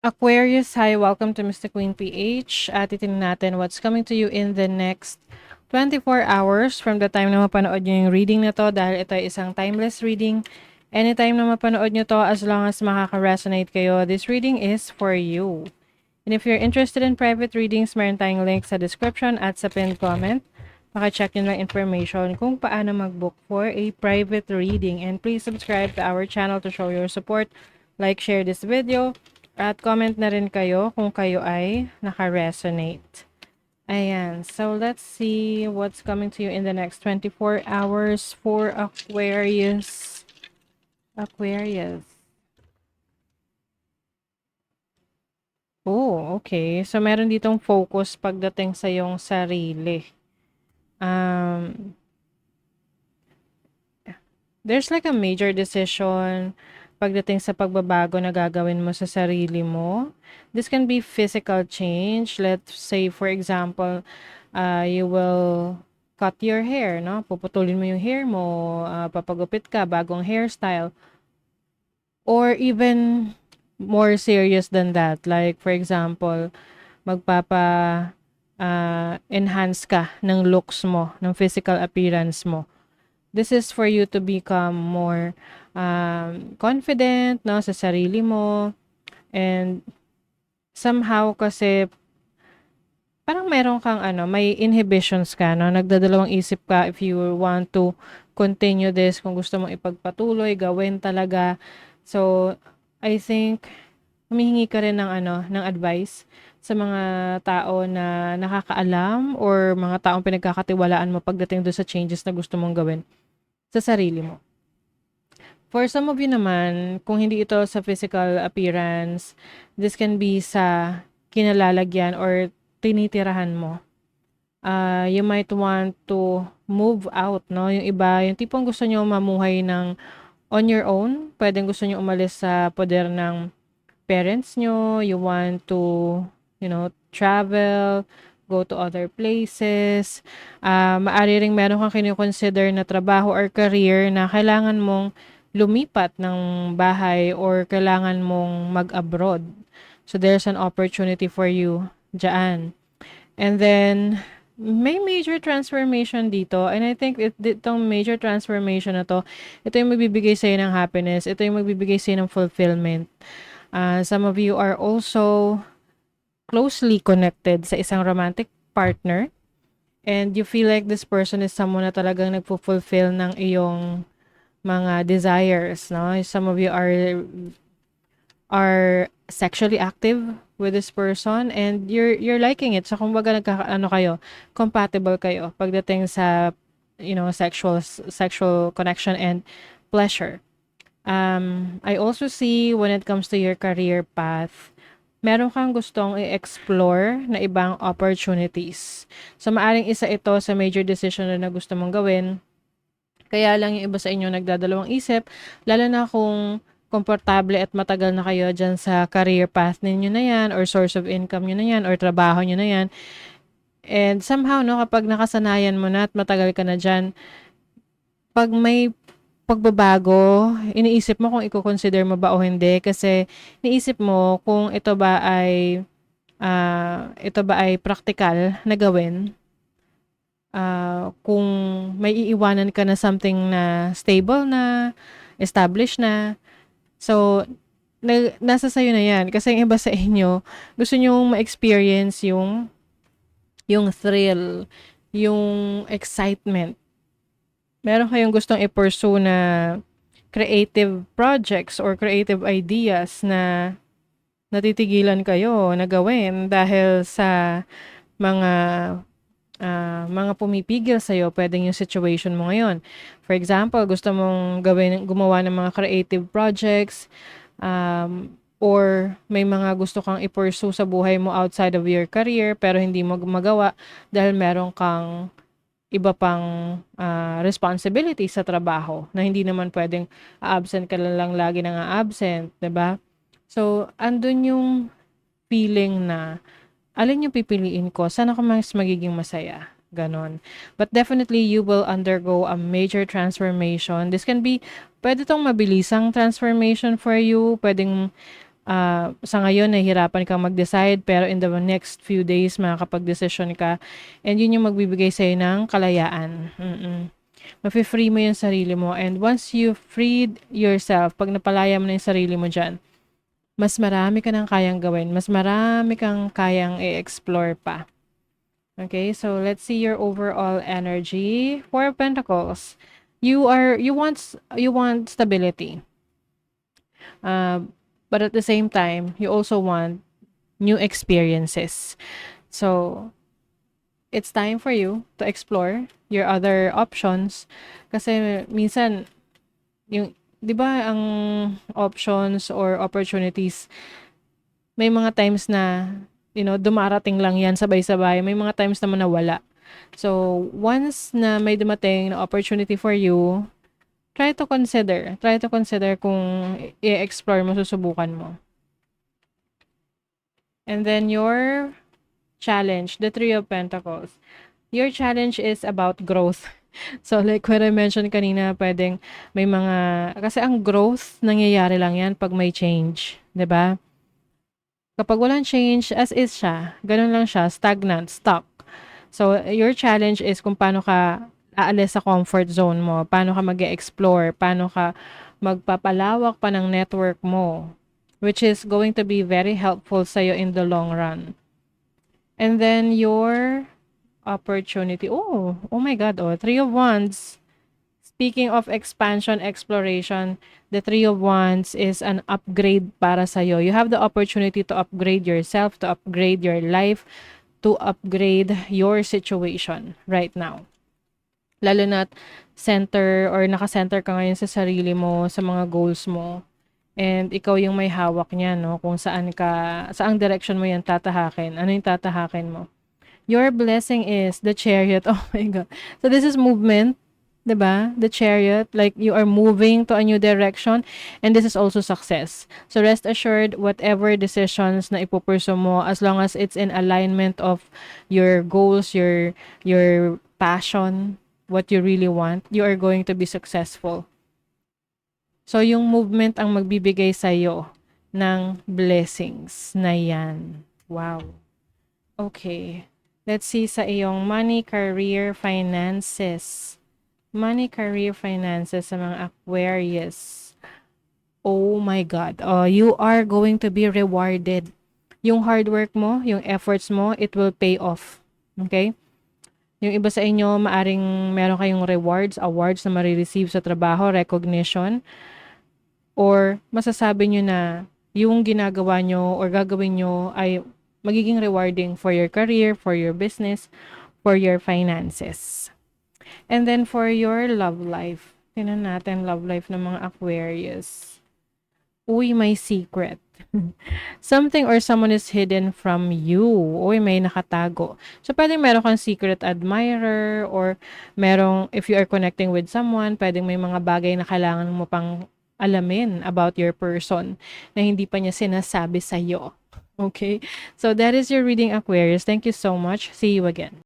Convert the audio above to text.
Aquarius, hi, welcome to Mr. Queen PH. At titingnan natin what's coming to you in the next 24 hours from the time na mapanood nyo yung reading na to dahil ito ay isang timeless reading. Anytime na mapanood nyo to, as long as makaka-resonate kayo, this reading is for you. And if you're interested in private readings, meron tayong link sa description at sa pinned comment. Maka-check nyo lang information kung paano mag-book for a private reading. And please subscribe to our channel to show your support. Like, share this video. At comment na rin kayo kung kayo ay naka-resonate. Ayan. So, let's see what's coming to you in the next 24 hours for Aquarius. Aquarius. Oh, okay. So, meron ditong focus pagdating sa yung sarili. There's like a major decision pagdating sa pagbabago na gagawin mo sa sarili mo. This can be physical change. Let's say, for example, you will cut your hair, no? Puputulin mo yung hair mo, papagupit ka, bagong hairstyle. Or even more serious than that. Like, for example, enhance ka ng looks mo, ng physical appearance mo. This is for you to become more confident, no, sa sarili mo. And somehow kasi parang meron kang may inhibitions ka, no? Nagdadalawang isip ka if you want to continue this, kung gusto mong ipagpatuloy, gawin talaga. So, I think humihingi ka rin ng advice sa mga tao na nakakaalam or mga taong pinagkakatiwalaan mo pagdating doon sa changes na gusto mong gawin sa sarili mo. For some of you naman, kung hindi ito sa physical appearance, this can be sa kinalalagyan or tinitirahan mo. You might want to move out, no? Yung iba, yung tipong gusto nyo mamuhay ng on your own. Pwedeng gusto nyo umalis sa poder ng parents nyo. You want to, travel, go to other places. Maari ring meron kang kino-consider na trabaho or career na kailangan mong lumipat ng bahay or kailangan mong mag-abroad. So, there's an opportunity for you dyan. And then, may major transformation dito. And I think itong major transformation na to, ito yung magbibigay sa'yo ng happiness. Ito yung magbibigay sa'yo ng fulfillment. Some of you are also closely connected sa isang romantic partner. And you feel like this person is someone na talagang nagpo-fulfill ng iyong mga desires, no? Some of you are sexually active with this person and you're liking it. So kumbaga kayo, compatible kayo pagdating sa sexual connection and pleasure. I also see when it comes to your career path, meron kang gustong i-explore na ibang opportunities. So maaring isa ito sa major decision na gusto mong gawin. Kaya lang yung iba sa inyo nagdadalawang isip, lalo na kung komportable at matagal na kayo dyan sa career path ninyo na yan or source of income nyo na yan or trabaho nyo na yan. And somehow, no, kapag nakasanayan mo na at matagal ka na dyan, pag may pagbabago, iniisip mo kung i-consider mo ba o hindi kasi iniisip mo kung ito ba ay practical na gawin. Kung may iiwanan ka na something na stable na, established na. So, nasa sayo na yan. Kasi yung iba sa inyo, gusto nyo ma-experience yung thrill, yung excitement. Meron kayong gustong i-pursue na creative projects or creative ideas na natitigilan kayo na gawin dahil sa mga pumipigil sa'yo, pwedeng yung situation mo ngayon. For example, gusto mong gumawa ng mga creative projects, or may mga gusto kang i-pursue sa buhay mo outside of your career, pero hindi mo magawa dahil meron kang iba pang responsibility sa trabaho na hindi naman pwedeng absent ka lang lagi nang absent, 'di ba? So, andun yung feeling na alin yung pipiliin ko? Saan ako mas magiging masaya? Ganon. But definitely, you will undergo a major transformation. This can be, pwede tong mabilisang transformation for you. Pwedeng Sa ngayon nahihirapan kang mag-decide pero in the next few days makakapag-desisyon ka and yun yung magbibigay sa'yo ng kalayaan. Mafi-free mo yung sarili mo and once you freed yourself, pag napalaya mo na yung sarili mo dyan, mas marami ka nang kayang gawin, mas marami kang kayang i-explore pa. Okay, so let's see your overall energy. Four of Pentacles. You want stability. But at the same time, you also want new experiences. So, it's time for you to explore your other options. Kasi minsan, yung, di ba ang options or opportunities, may mga times na, dumarating lang yan sabay-sabay. May mga times naman na wala. So, once na may dumating na opportunity for you, try to consider kung i-explore mo, susubukan mo. And then your challenge, the Three of Pentacles. Your challenge is about growth. So like what I mentioned kanina, pwedeng may mga, kasi ang growth, nangyayari lang yan pag may change. 'Di ba? Kapag walang change, as is siya, ganun lang siya, stagnant, stuck. So your challenge is kung paano ka aalis sa comfort zone mo, paano ka mag-explore, paano ka magpapalawak pa ng network mo, which is going to be very helpful sa'yo in the long run. And then your opportunity. Oh my God. Three of Wands. Speaking of expansion, exploration, the Three of Wands is an upgrade para sa'yo. You have the opportunity to upgrade yourself, to upgrade your life, to upgrade your situation right now. Lalo na center or naka-center ka ngayon sa sarili mo, sa mga goals mo. And ikaw yung may hawak niya, no? Kung saang direction mo yan tatahakin. Ano yung tatahakin mo? Your blessing is the Chariot. Oh my God. So this is movement, 'di ba? The Chariot, like you are moving to a new direction, and this is also success. So rest assured, whatever decisions na ipupursue mo, as long as it's in alignment of your goals, your passion, what you really want, you are going to be successful. So yung movement ang magbibigay sa'yo ng blessings na yan. Wow. Okay. Let's see sa iyong money, career, finances. Money, career, finances sa mga Aquarius. Oh my God. You are going to be rewarded. Yung hard work mo, yung efforts mo, it will pay off. Okay? Yung iba sa inyo, maaring meron kayong rewards, awards na marireceive sa trabaho, recognition, or masasabi nyo na yung ginagawa nyo or gagawin nyo ay magiging rewarding for your career, for your business, for your finances. And then for your love life, tingnan natin love life ng mga Aquarius. Uy, may secret. Something or someone is hidden from you. Uy, may nakatago. So, pwedeng meron kang secret admirer or if you are connecting with someone, pwedeng may mga bagay na kailangan mo pang alamin about your person na hindi pa niya sinasabi sa'yo. Okay? So, that is your reading, Aquarius. Thank you so much. See you again.